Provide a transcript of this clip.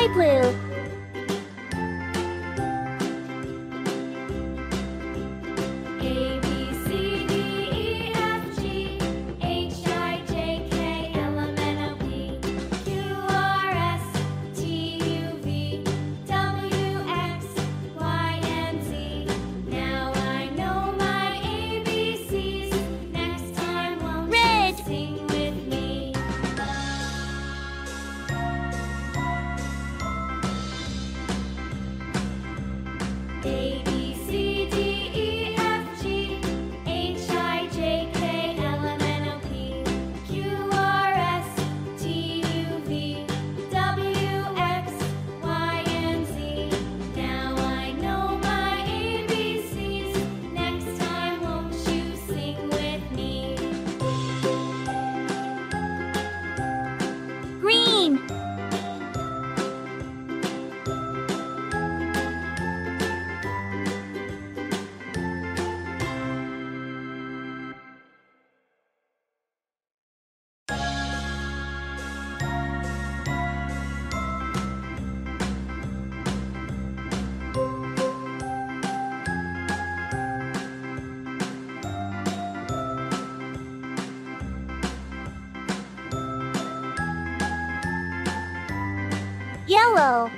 Sky blue. A, B, C, D, E, F, G, H, I, J, K, L, M, N, O, P, Q, R, S, T, U, V, W, X, Y, and Z. Now I know my ABCs. Next time won't Red. you sing with me? A, B, C, D, E, F, G, H, I, J, K, L, M, N, O, P, Q, R, S, T, U, V, W, X, Y, and Z. Now I know my ABCs. Next time won't you sing with me? Green. Yellow.